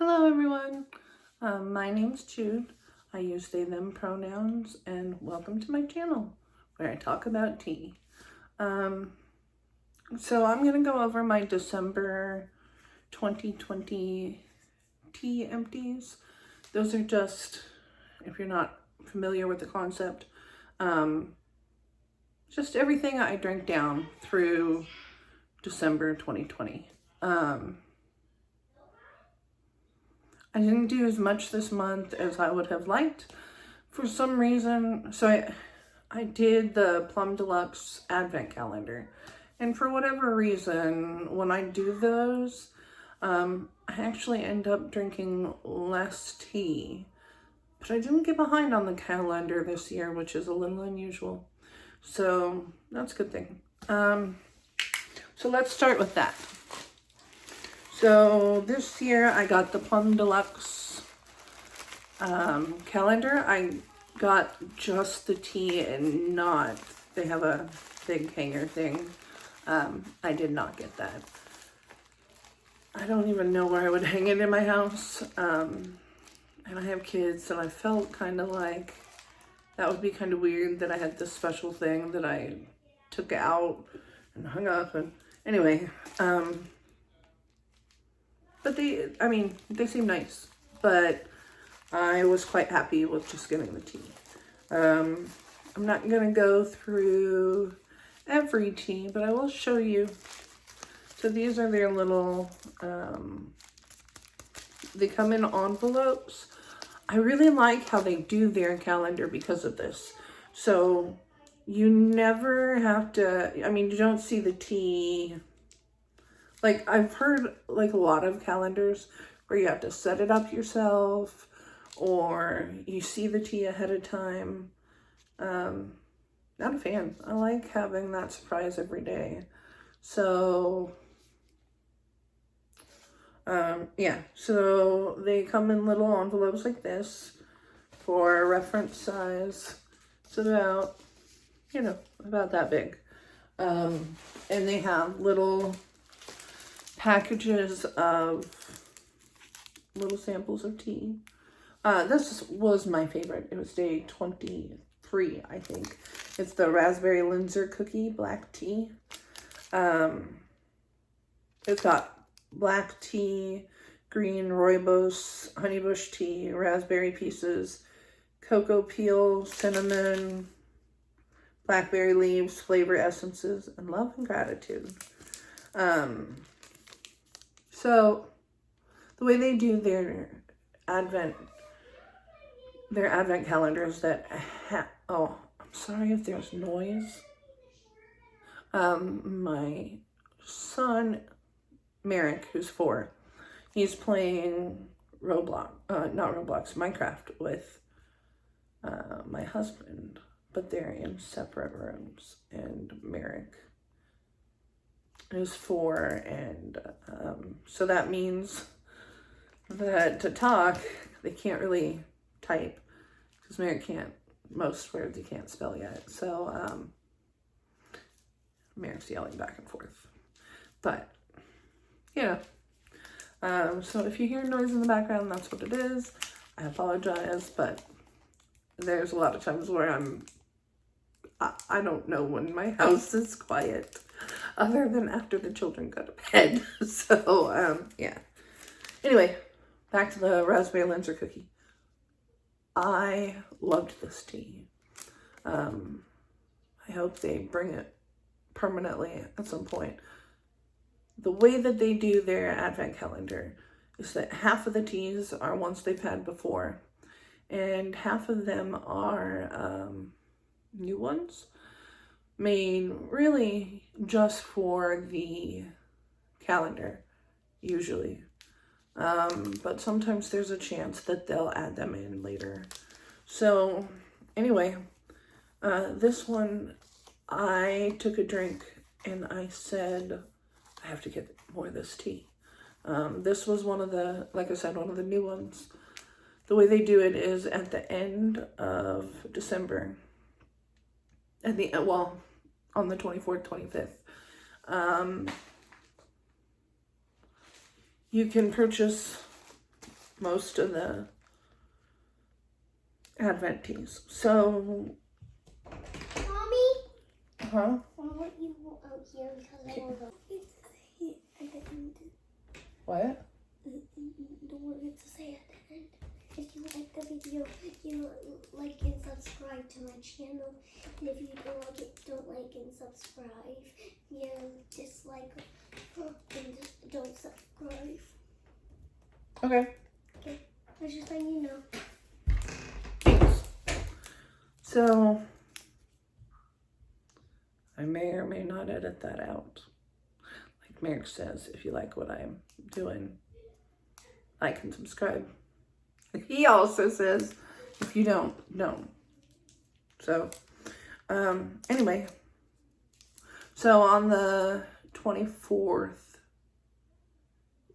Hello everyone, my name's Jude. I use they, them pronouns, and welcome to my channel where I talk about tea. So I'm going to go over my December 2020 tea empties. Those are just, if you're not familiar with the concept, just everything I drank down through December 2020. I didn't do as much this month as I would have liked for some reason. So I did the Plum Deluxe Advent Calendar. And for whatever reason, when I do those, I actually end up drinking less tea. But I didn't get behind on the calendar this year, which is a little unusual. So that's a good thing. So let's start with that. So this year I got the Plum Deluxe calendar. I got just the tea and not, they have a big hanger thing. I did not get that. I don't even know where I would hang it in my house. And I have kids, and I felt kind of like that would be kind of weird that I had this special thing that I took out and hung up. And anyway, but they seem nice, but I was quite happy with just getting the tea. I'm not going to go through every tea, but I will show you. So these are their little, they come in envelopes. I really like how they do their calendar because of this. So you never have to, you don't see the tea. Like, I've heard, like, a lot of calendars where you have to set it up yourself or you see the tea ahead of time. Not a fan. I like having that surprise every day. So, yeah. So, they come in little envelopes like this for reference size. It's about, about that big. And they have little packages of little samples of tea. This was my favorite. It was day 23, I think. It's the Raspberry Linzer Cookie Black Tea. It's got black tea, green rooibos, honeybush tea, raspberry pieces, cocoa peel, cinnamon, blackberry leaves, flavor essences, and love and gratitude. So the way they do their advent calendars that oh, I'm sorry if there's noise. My son Merrick, who's 4, he's playing Minecraft with my husband, but they're in separate rooms, and Merrick is 4, and so that means that to talk, they can't really type, because Merrick most words he can't spell yet, so Merrick's yelling back and forth, but, so if you hear noise in the background, that's what it is. I apologize, but there's a lot of times where I don't know when my house is quiet, other than after the children go to bed. So, yeah. Anyway, back to the Raspberry Linzer Cookie. I loved this tea. I hope they bring it permanently at some point. The way that they do their advent calendar is that half of the teas are ones they've had before, and half of them are new ones made really just for the calendar, usually. But sometimes there's a chance that they'll add them in later. So anyway, this one, I took a drink and I said, I have to get more of this tea. This was one of the, like I said, one of the new ones. The way they do it is at the end of December, on the 24th, 25th, you can purchase most of the Advent teas. So, Mommy? huh? I'll let you go out here because I will go. What? Don't forget to say at the end. If you like the video, you like and subscribe to my channel. And if you don't like and subscribe, you dislike and don't subscribe. Okay. Okay, I was just letting you know. Thanks. So, I may or may not edit that out. Like Merrick says, if you like what I'm doing, like and subscribe. He also says, if you don't. So, anyway. So on the 24th,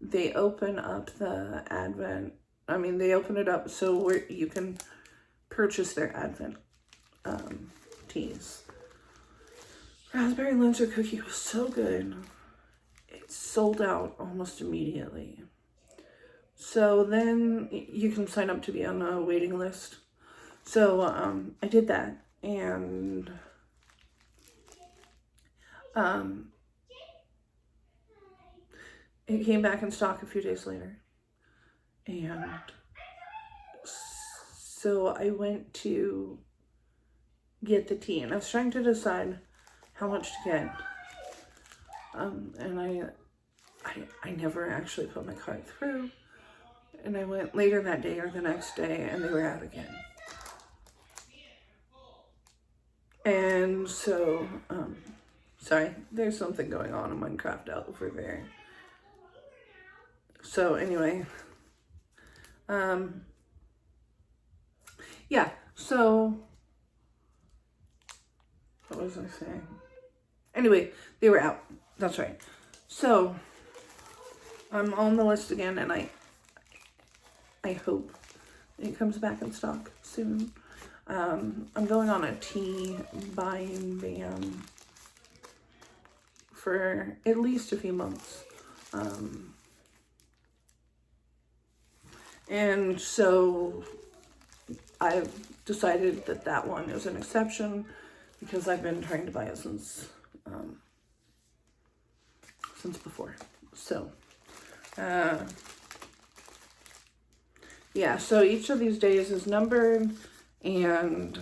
they open up the Advent. They open it up so where you can purchase their Advent teas. Raspberry Linzer cookie was so good. It sold out almost immediately. So then you can sign up to be on a waiting list. So I did that, and it came back in stock a few days later. And so I went to get the tea, and I was trying to decide how much to get. And I never actually put my card through. And I went later that day or the next day, and they were out again. And so, sorry, there's something going on in Minecraft out over there. So anyway, yeah, so, what was I saying? Anyway, they were out. That's right. So, I'm on the list again, and I hope it comes back in stock soon. I'm going on a tea buying ban for at least a few months. And so I've decided that one is an exception because I've been trying to buy it since before. So, yeah, so each of these days is numbered, and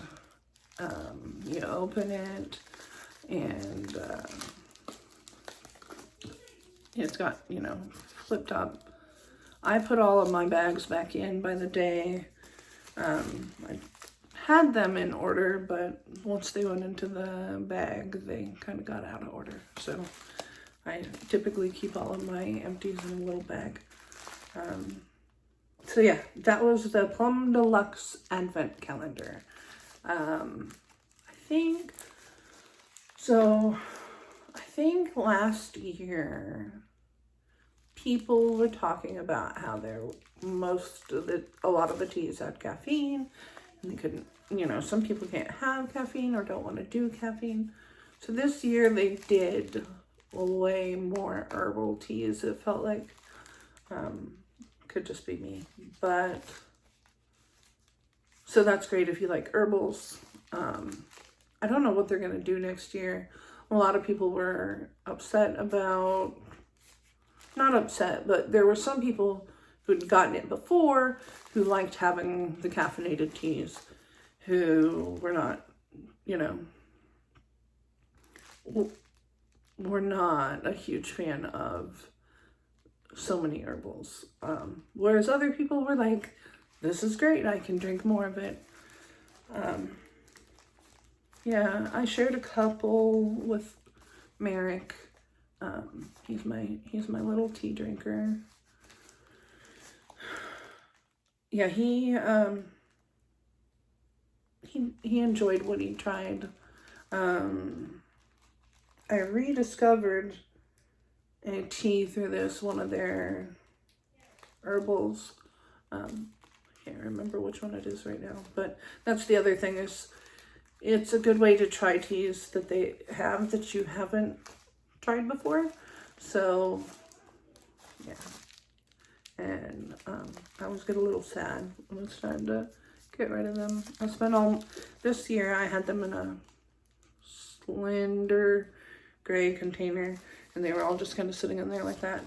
you open it, and it's got, flipped up. I put all of my bags back in by the day. I had them in order, but once they went into the bag, they kind of got out of order. So I typically keep all of my empties in a little bag. So yeah, that was the Plum Deluxe Advent Calendar. I think last year people were talking about how a lot of the teas had caffeine, and they couldn't, some people can't have caffeine or don't want to do caffeine. So this year they did way more herbal teas. It felt like, could just be me, but so that's great if you like herbals. I don't know what they're gonna do next year. A lot of people were not upset, but there were some people who'd gotten it before who liked having the caffeinated teas, who were not, were not a huge fan of so many herbals. Whereas other people were like, this is great, I can drink more of it. Yeah, I shared a couple with Merrick. He's my little tea drinker. Yeah, he enjoyed what he tried. I rediscovered a tea through one of their herbals. I can't remember which one it is right now, but that's the other thing, is it's a good way to try teas that they have that you haven't tried before. So yeah, and I always get a little sad when it's time to get rid of them. I spent all this year, I had them in a slender gray container, and they were all just kind of sitting in there like that.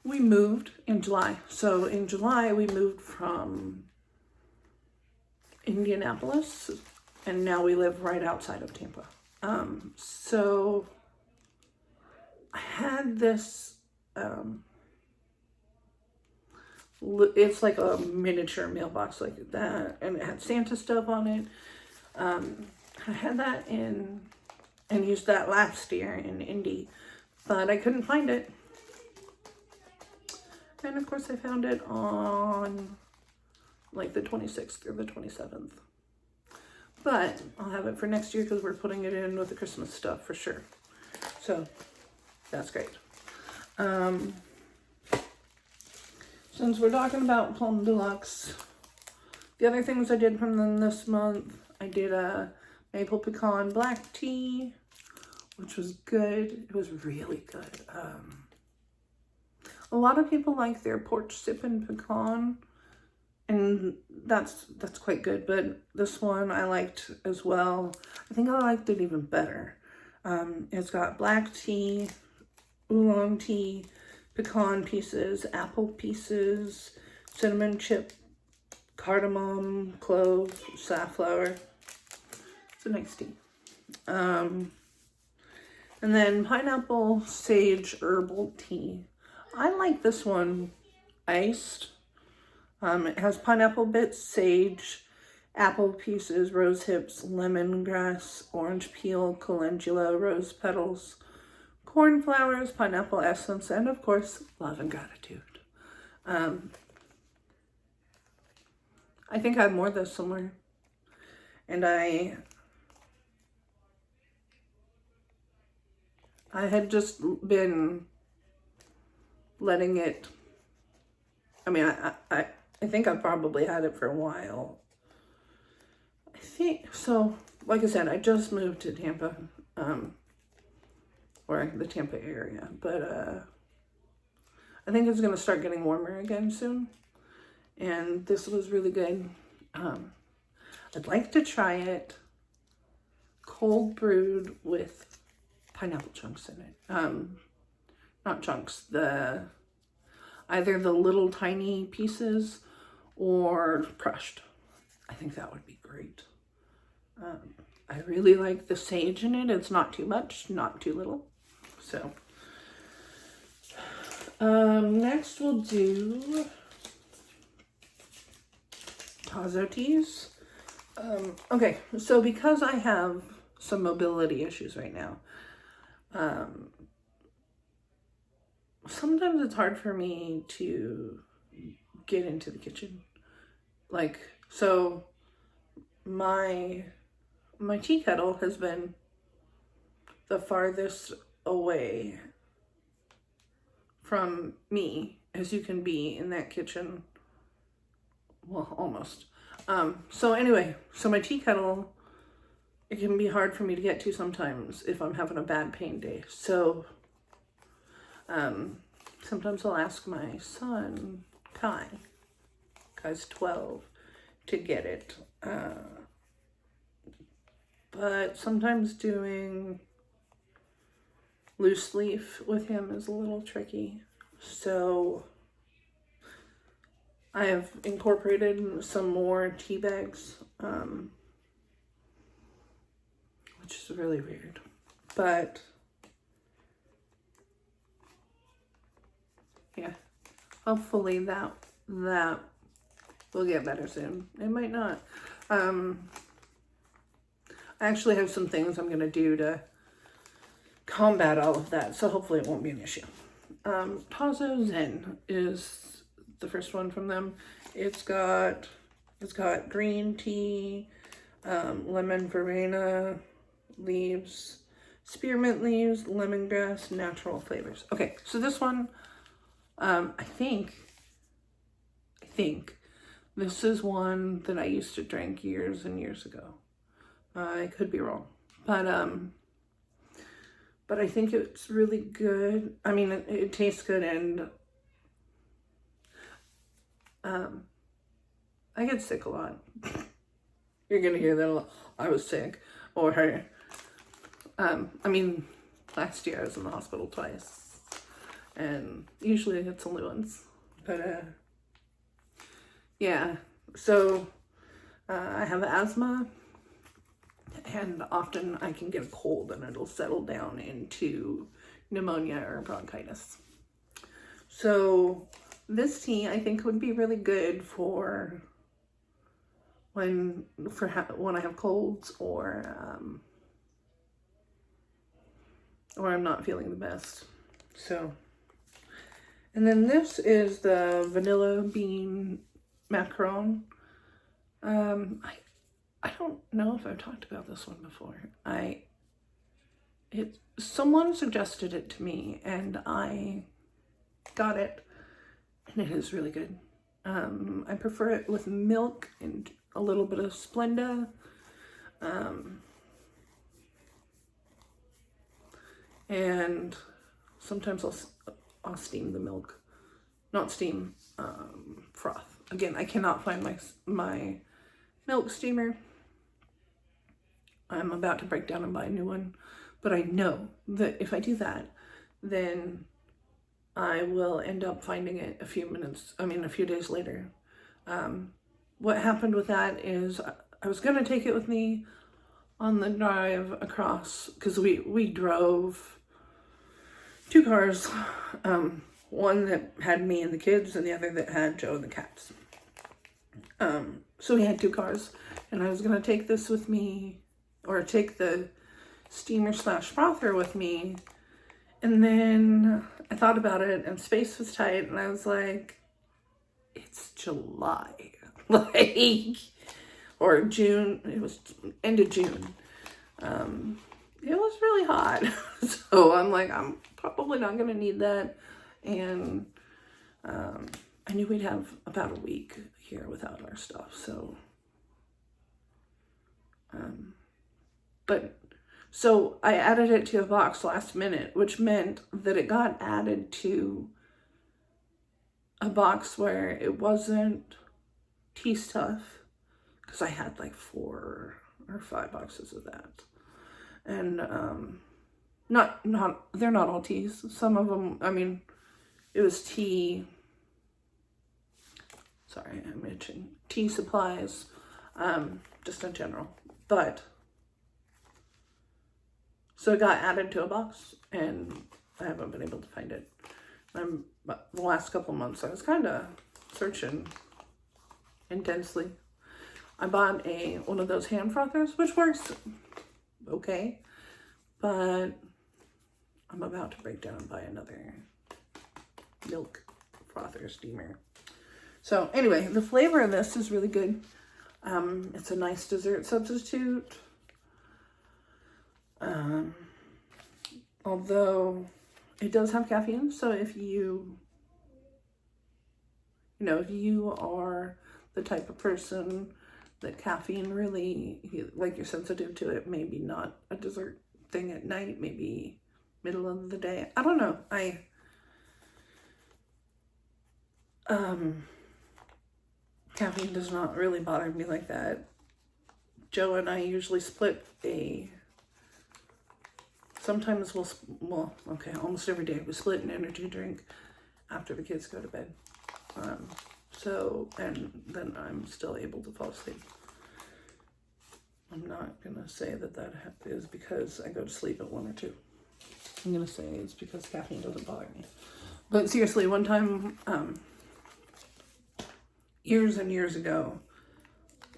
We moved in July. So in July, we moved from Indianapolis, and now we live right outside of Tampa. So I had this, it's like a miniature mailbox like that, and it had Santa stuff on it. I had that in, and used that last year in Indy, but I couldn't find it. And of course I found it on like the 26th or the 27th. But I'll have it for next year because we're putting it in with the Christmas stuff for sure. So that's great. Since we're talking about Plum Deluxe, the other things I did from them this month, I did a maple pecan black tea, which was good. It was really good. A lot of people like their porch sippin' pecan, and that's quite good, but this one I liked as well. I think I liked it even better. It's got black tea, oolong tea, pecan pieces, apple pieces, cinnamon chip, cardamom, clove, safflower. It's a nice tea. And then pineapple sage herbal tea. I like this one iced. It has pineapple bits, sage, apple pieces, rose hips, lemongrass, orange peel, calendula, rose petals, corn flowers, pineapple essence, and of course, love and gratitude. I think I have more of this somewhere. And I had just been letting it, I mean, I think I probably had it for a while. I think, so, like I said, I just moved to Tampa, or the Tampa area, but I think it's going to start getting warmer again soon, and this was really good. I'd like to try it cold brewed with pineapple chunks in it. Not chunks, either the little tiny pieces or crushed. I think that would be great. I really like the sage in it. It's not too much, not too little. So, next we'll do Tazo teas. Okay, so because I have some mobility issues right now, sometimes it's hard for me to get into the kitchen. Like, so my tea kettle has been the farthest away from me as you can be in that kitchen. Well, almost. So anyway, so my tea kettle, it can be hard for me to get to sometimes if I'm having a bad pain day. So sometimes I'll ask my son, Kai's 12, to get it. But sometimes doing loose leaf with him is a little tricky. So I have incorporated some more tea bags, which is really weird. But yeah, hopefully that will get better soon. It might not. I actually have some things I'm gonna do to combat all of that, so hopefully it won't be an issue. Tazo Zen is the first one from them. It's got green tea, lemon verbena leaves, spearmint leaves, lemongrass, natural flavors. Okay, so this one, I think this is one that I used to drink years and years ago. I could be wrong, but I think it's really good. I mean, it tastes good, and I get sick a lot. You're gonna hear that a lot. I was sick. Or, last year I was in the hospital twice. And usually it's only once. But, yeah. So, I have asthma. And often I can get a cold and it'll settle down into pneumonia or bronchitis. So this tea I think would be really good for when I have colds or I'm not feeling the best. So, and then this is the vanilla bean macaron. I don't know if I've talked about this one before. Someone suggested it to me and I got it, and it is really good. I prefer it with milk and a little bit of Splenda. And sometimes I'll steam the milk. Not steam, froth. Again, I cannot find my milk steamer. I'm about to break down and buy a new one. But I know that if I do that, then I will end up finding it a few days later. What happened with that is I was going to take it with me on the drive across, because we drove 2 cars, one that had me and the kids and the other that had Joe and the cats. So we had 2 cars, and I was going to take this with me, or take the steamer / frother with me. And then I thought about it and space was tight, and I was like, it's July, or June. It was end of June. It was really hot. So I'm like, I'm probably not going to need that. And I knew we'd have about a week here without our stuff. So, so I added it to a box last minute, which meant that it got added to a box where it wasn't tea stuff, because I had like 4 or 5 boxes of that. And they're not all teas. Some of them, it was tea. Sorry, I'm itching. Tea supplies, just in general. But so it got added to a box, and I haven't been able to find it. The last couple months, I was kind of searching intensely. I bought one of those hand frothers, which works okay, but I'm about to break down and buy another milk frother steamer. So anyway, the flavor of this is really good. It's a nice dessert substitute. Although it does have caffeine, so if you are the type of person that caffeine really, like, you're sensitive to it, maybe not a dessert thing at night, maybe middle of the day. I don't know. Caffeine does not really bother me like that. Joe and I usually split sometimes almost every day we split an energy drink after the kids go to bed. And then I'm still able to fall asleep. I'm not going to say that is because I go to sleep at 1 or 2. I'm going to say it's because caffeine doesn't bother me. But seriously, one time, years and years ago,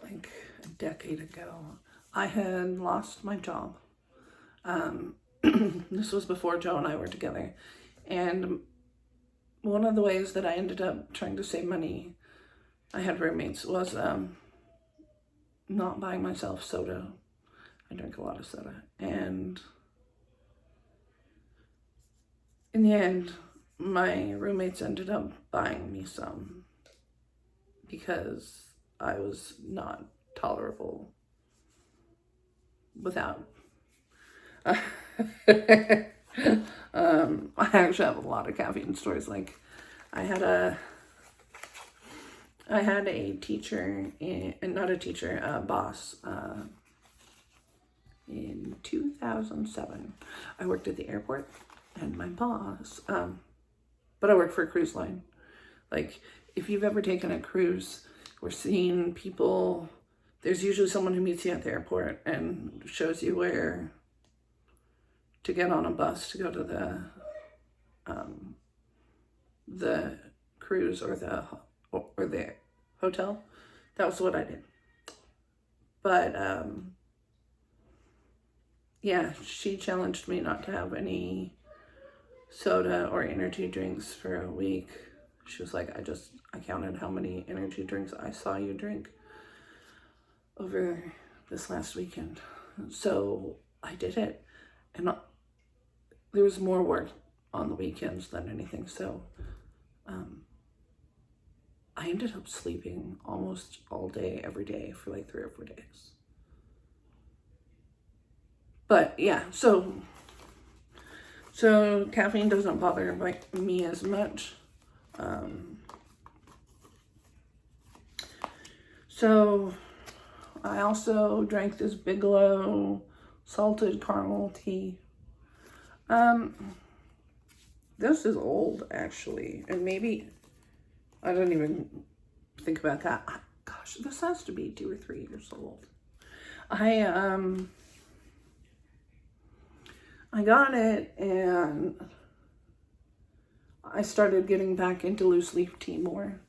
like a decade ago, I had lost my job. This was before Joe and I were together. And one of the ways that I ended up trying to save money, I had roommates, was not buying myself soda. I drink a lot of soda. And in the end, my roommates ended up buying me some because I was not tolerable without. I actually have a lot of caffeine stories. Like, I had I had a teacher, not a teacher, a boss, in 2007. I worked at the airport, and my boss, but I worked for a cruise line. Like, if you've ever taken a cruise or seen people, there's usually someone who meets you at the airport and shows you where to get on a bus to go to the cruise or the hotel. That was what I did. But yeah, she challenged me not to have any soda or energy drinks for a week. She was like, I counted how many energy drinks I saw you drink over this last weekend. So I did it. And there was more work on the weekends than anything. So I ended up sleeping almost all day, every day for like 3 or 4 days. But yeah, so caffeine doesn't bother like me as much. So I also drank this Bigelow salted caramel tea. This is old actually, and maybe I don't even think about that. Gosh, this has to be 2 or 3 years old. I got it and I started getting back into loose leaf tea more.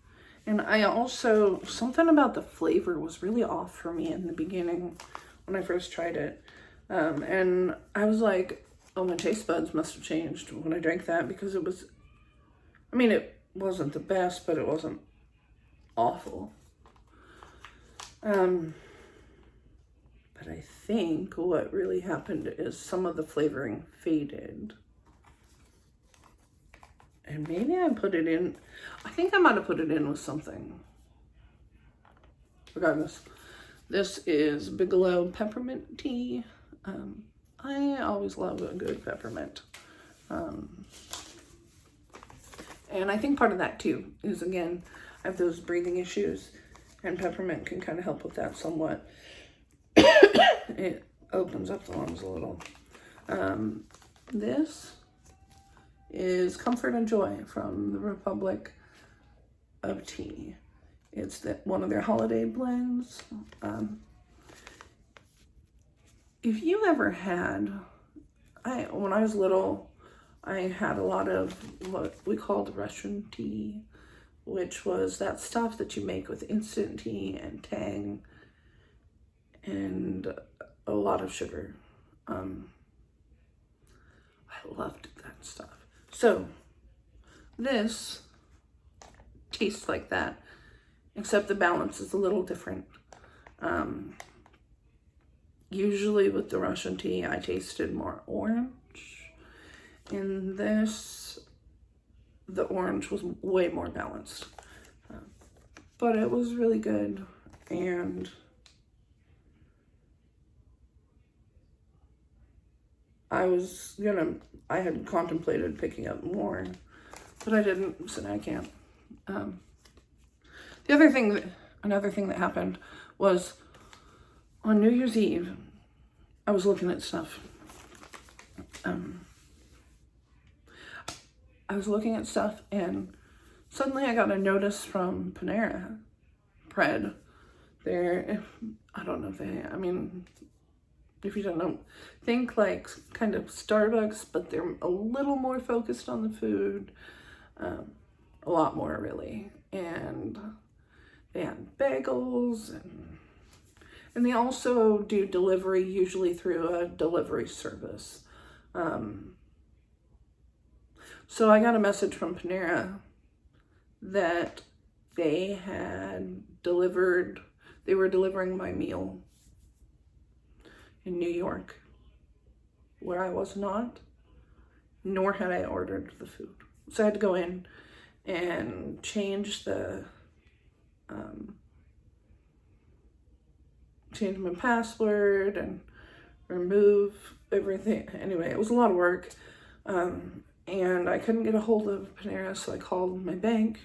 And I also, something about the flavor was really off for me in the beginning when I first tried it. And I was like, oh, my taste buds must have changed when I drank that, because it was, I mean, it wasn't the best, but it wasn't awful. But I think what really happened is some of the flavoring faded. And maybe I put it in, I think I might have put it in with something. Regardless, this is Bigelow peppermint tea. I always love a good peppermint. And I think part of that too is, again, I have those breathing issues, and peppermint can kind of help with that somewhat. It opens up the lungs a little. This is Comfort and Joy from the Republic of Tea. It's one of their holiday blends. If you ever had, when I was little, I had a lot of what we called Russian tea, which was that stuff that you make with instant tea and tang and a lot of sugar. I loved that stuff. So this tastes like that, except the balance is a little different. Usually with the Russian tea, I tasted more orange. In this, the orange was way more balanced. But it was really good, and I had contemplated picking up more, but I didn't, so now I can't. Another thing that happened was on New Year's Eve, I was looking at stuff. And suddenly I got a notice from Panera Bread. I don't know if you don't know, think like kind of Starbucks, but they're a little more focused on the food. A lot more, really. And they had bagels, and they also do delivery, usually through a delivery service. So I got a message from Panera that they were delivering my meal in New York, where I was not, nor had I ordered the food. So I had to go in and change my password and remove everything. Anyway, it was a lot of work. And I couldn't get a hold of Panera, so I called my bank,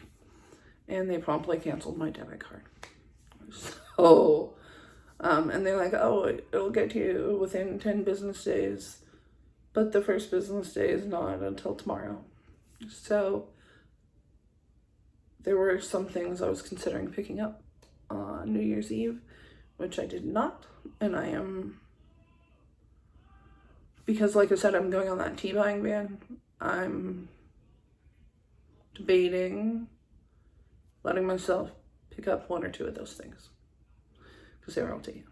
and they promptly canceled my debit card. So, and they're like, oh, it'll get to you within 10 business days, but the first business day is not until tomorrow. So there were some things I was considering picking up on New Year's Eve, which I did not, and I am, because like I said, I'm going on that tea buying ban. I'm debating letting myself pick up 1 or 2 of those things because they were all tea.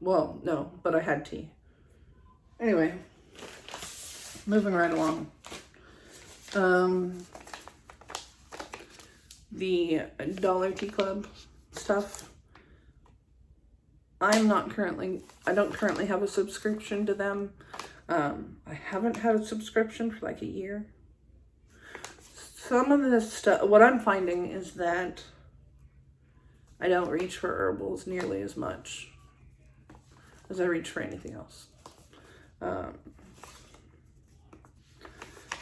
Well, no, but I had tea. Anyway, moving right along. The Dollar Tea Club stuff. I don't currently have a subscription to them. I haven't had a subscription for like a year. Some of this stuff, what I'm finding is that I don't reach for herbals nearly as much as I reach for anything else. But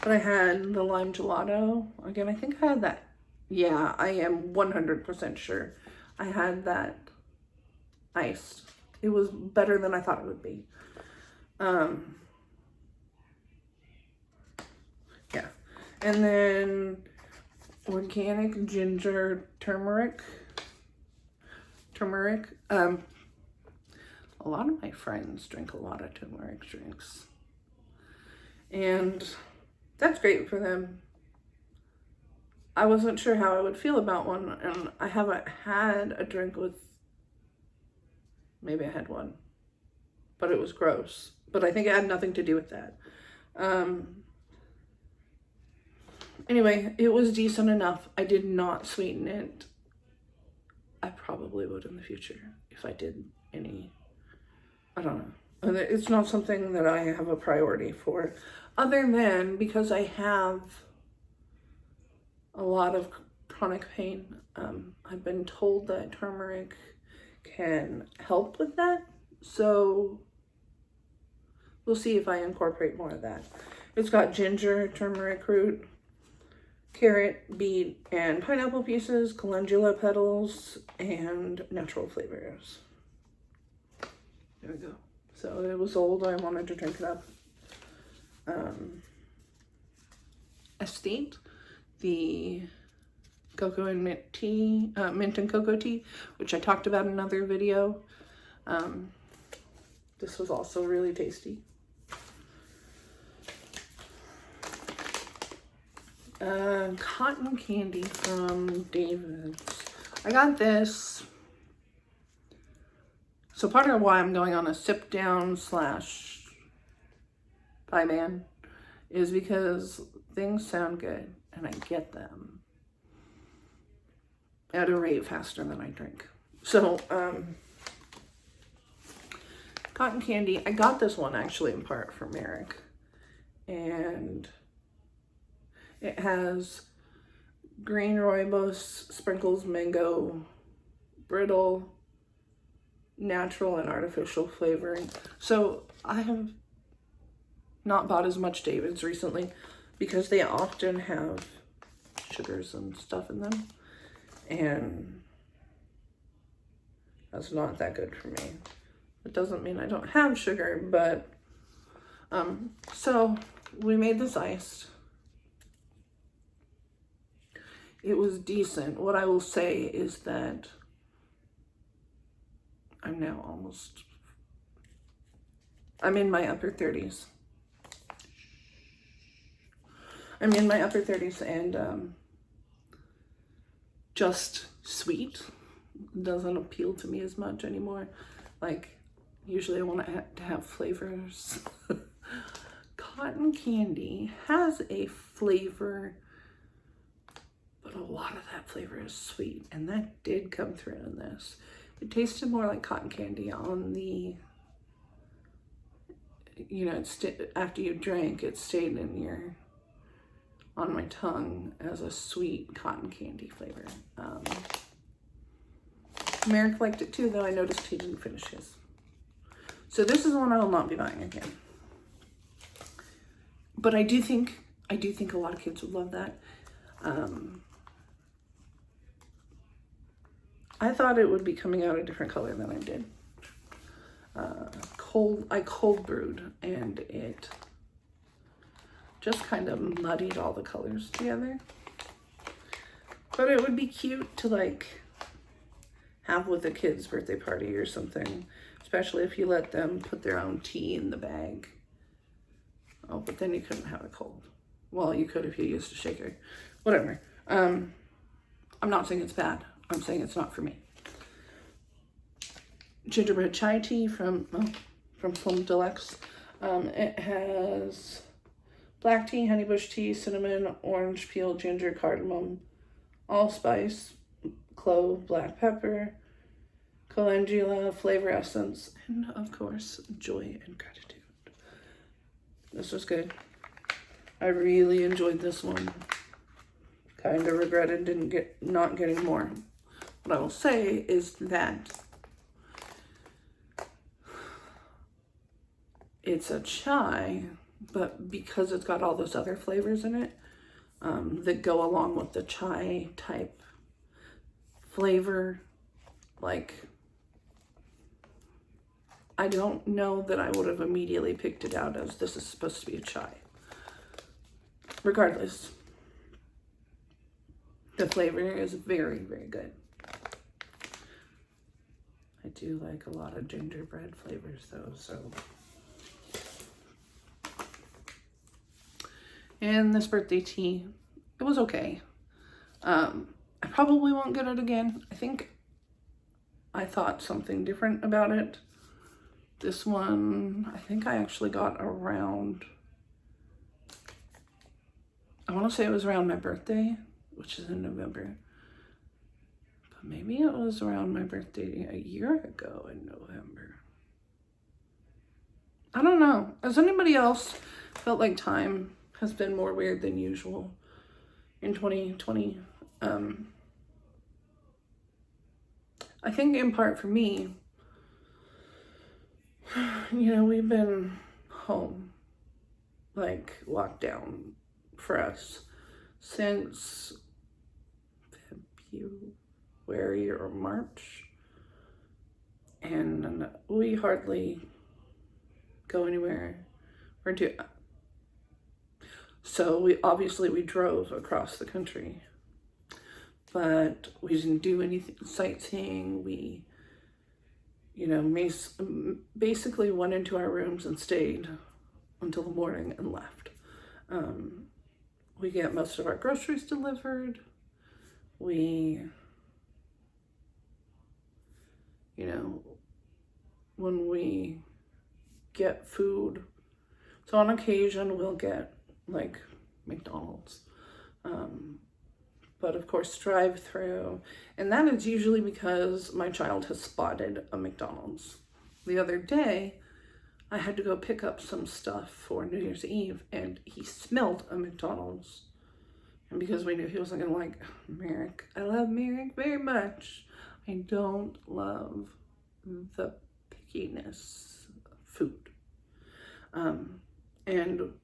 I had the lime gelato. Again, I think I had that. Yeah, I am 100% sure I had that iced. It was better than I thought it would be. Yeah. And then organic ginger turmeric. A lot of my friends drink a lot of turmeric drinks. And that's great for them. I wasn't sure how I would feel about one, and I haven't had a drink with, maybe I had one, but it was gross. But I think it had nothing to do with that. Anyway, it was decent enough. I did not sweeten it. I probably would in the future if I did any, I don't know. It's not something that I have a priority for, other than because I have a lot of chronic pain. I've been told that turmeric can help with that, so we'll see if I incorporate more of that. It's got ginger, turmeric root, carrot, beet, and pineapple pieces, calendula petals, and natural flavors. There we go. So it was old. I wanted to drink it up. Estate, the cocoa and mint tea, mint and cocoa tea, which I talked about in another video. This was also really tasty. Cotton candy from David's. I got this. So part of why I'm going on a sip down / pie ban is because things sound good and I get them at a rate faster than I drink. So, cotton candy. I got this one actually in part from Merrick, and it has green rooibos, sprinkles, mango, brittle, natural and artificial flavoring. So I have not bought as much David's recently because they often have sugars and stuff in them, and that's not that good for me. It doesn't mean I don't have sugar, but so we made this iced. It was decent. What I will say is that I'm in my upper 30s. And just sweet doesn't appeal to me as much anymore. Like, usually I want to have flavors. Cotton candy has a flavor, but a lot of that flavor is sweet, and that did come through in this. It tasted more like cotton candy on the, after you drank, it stayed on my tongue as a sweet cotton candy flavor. Merrick liked it too, though I noticed he didn't finish his. So this is one I will not be buying again. But I do think a lot of kids would love that. I thought it would be coming out a different color than I did. I cold brewed, and it just kind of muddied all the colors together. But it would be cute to like have with a kid's birthday party or something, especially if you let them put their own tea in the bag. Oh, but then you couldn't have it cold. Well, you could if you used a shaker. Whatever. I'm not saying it's bad. I'm saying it's not for me. Gingerbread chai tea from Plum Deluxe. It has black tea, honeybush tea, cinnamon, orange peel, ginger, cardamom, allspice, clove, black pepper, calendula, flavor essence, and of course, joy and gratitude. This was good. I really enjoyed this one. Kind of regretted not getting more. What I will say is that it's a chai, but because it's got all those other flavors in it that go along with the chai type flavor, like, I don't know that I would have immediately picked it out as this is supposed to be a chai. Regardless, the flavor is very, very good. I do like a lot of gingerbread flavors though, so. And this birthday tea, it was okay. I probably won't get it again. I think I thought something different about it. This one, I think I actually got around, I want to say it was around my birthday, which is in November. But maybe it was around my birthday a year ago in November. I don't know. Has anybody else felt like time has been more weird than usual in 2020? I think in part for me, you know, we've been home, like locked down for us since February or March, and we hardly go anywhere or do. So we drove across the country, but we didn't do anything sightseeing. We, you know, basically went into our rooms and stayed until the morning and left. We get most of our groceries delivered. We, you know, when we get food, so on occasion we'll get like McDonald's, but of course drive-through, and that is usually because my child has spotted a McDonald's. The other day I had to go pick up some stuff for New Year's Eve, and he smelled a McDonald's, and because we knew he wasn't gonna like Merrick, I love Merrick very much. I don't love the pickiness of food, and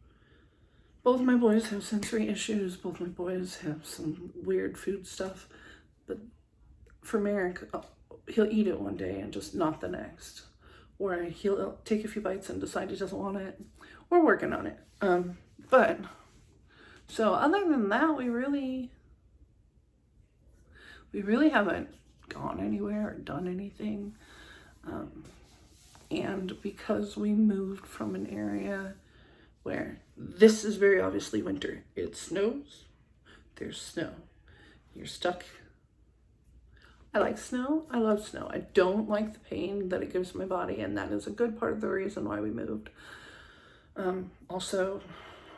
both my boys have sensory issues. Both my boys have some weird food stuff. But for Merrick, he'll eat it one day and just not the next. Or he'll take a few bites and decide he doesn't want it. We're working on it. But, so other than that, we really haven't gone anywhere or done anything. And because we moved from an area where this is very obviously winter. It snows, there's snow. You're stuck. I like snow, I love snow. I don't like the pain that it gives my body, and that is a good part of the reason why we moved. Also,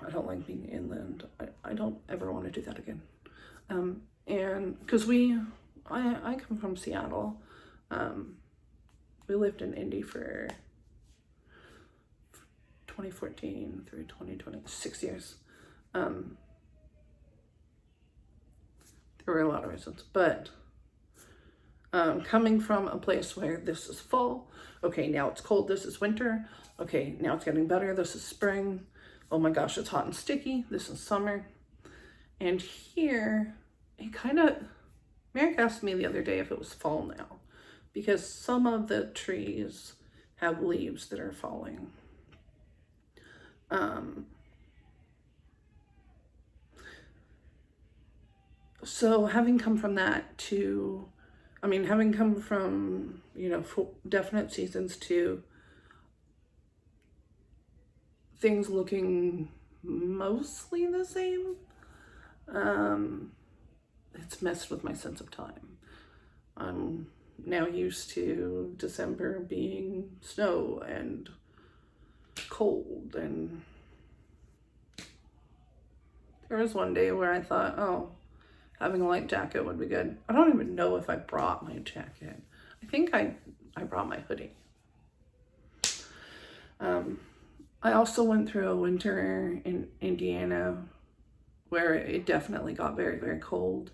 I don't like being inland. I don't ever want to do that again. And because I come from Seattle. We lived in Indy for 2014 through 2020, 6 years. There were a lot of reasons, but coming from a place where this is fall, okay, now it's cold, this is winter, okay, now it's getting better, this is spring, oh my gosh, it's hot and sticky, this is summer, and here, it kind of, Merrick asked me the other day if it was fall now, because some of the trees have leaves that are falling. So having come from that to, having come from, definite seasons to things looking mostly the same, it's messed with my sense of time. I'm now used to December being snow and cold, and there was one day where I thought, oh, having a light jacket would be good. I don't even know if I brought my jacket. I think I brought my hoodie. I also went through a winter in Indiana where it definitely got very, very cold,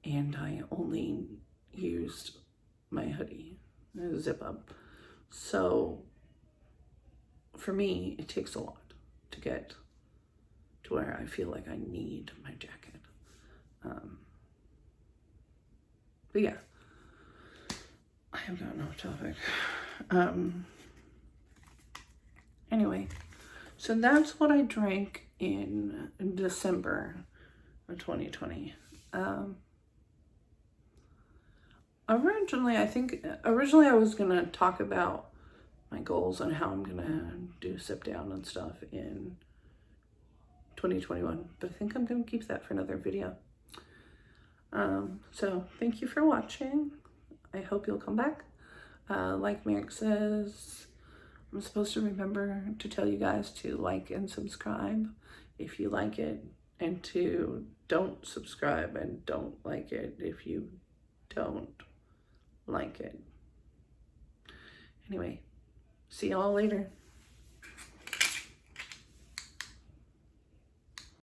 and I only used my hoodie, zip up. So for me, it takes a lot to get to where I feel like I need my jacket. But yeah, I have gotten off topic. Anyway, so that's what I drank in December of 2020. Originally I was gonna talk about my goals and how I'm gonna do sip down and stuff in 2021, but I think I'm gonna keep that for another video. So thank you for watching. I hope you'll come back. Like Merrick says, I'm supposed to remember to tell you guys to like and subscribe if you like it, and to don't subscribe and don't like it if you don't like it. Anyway, see y'all later.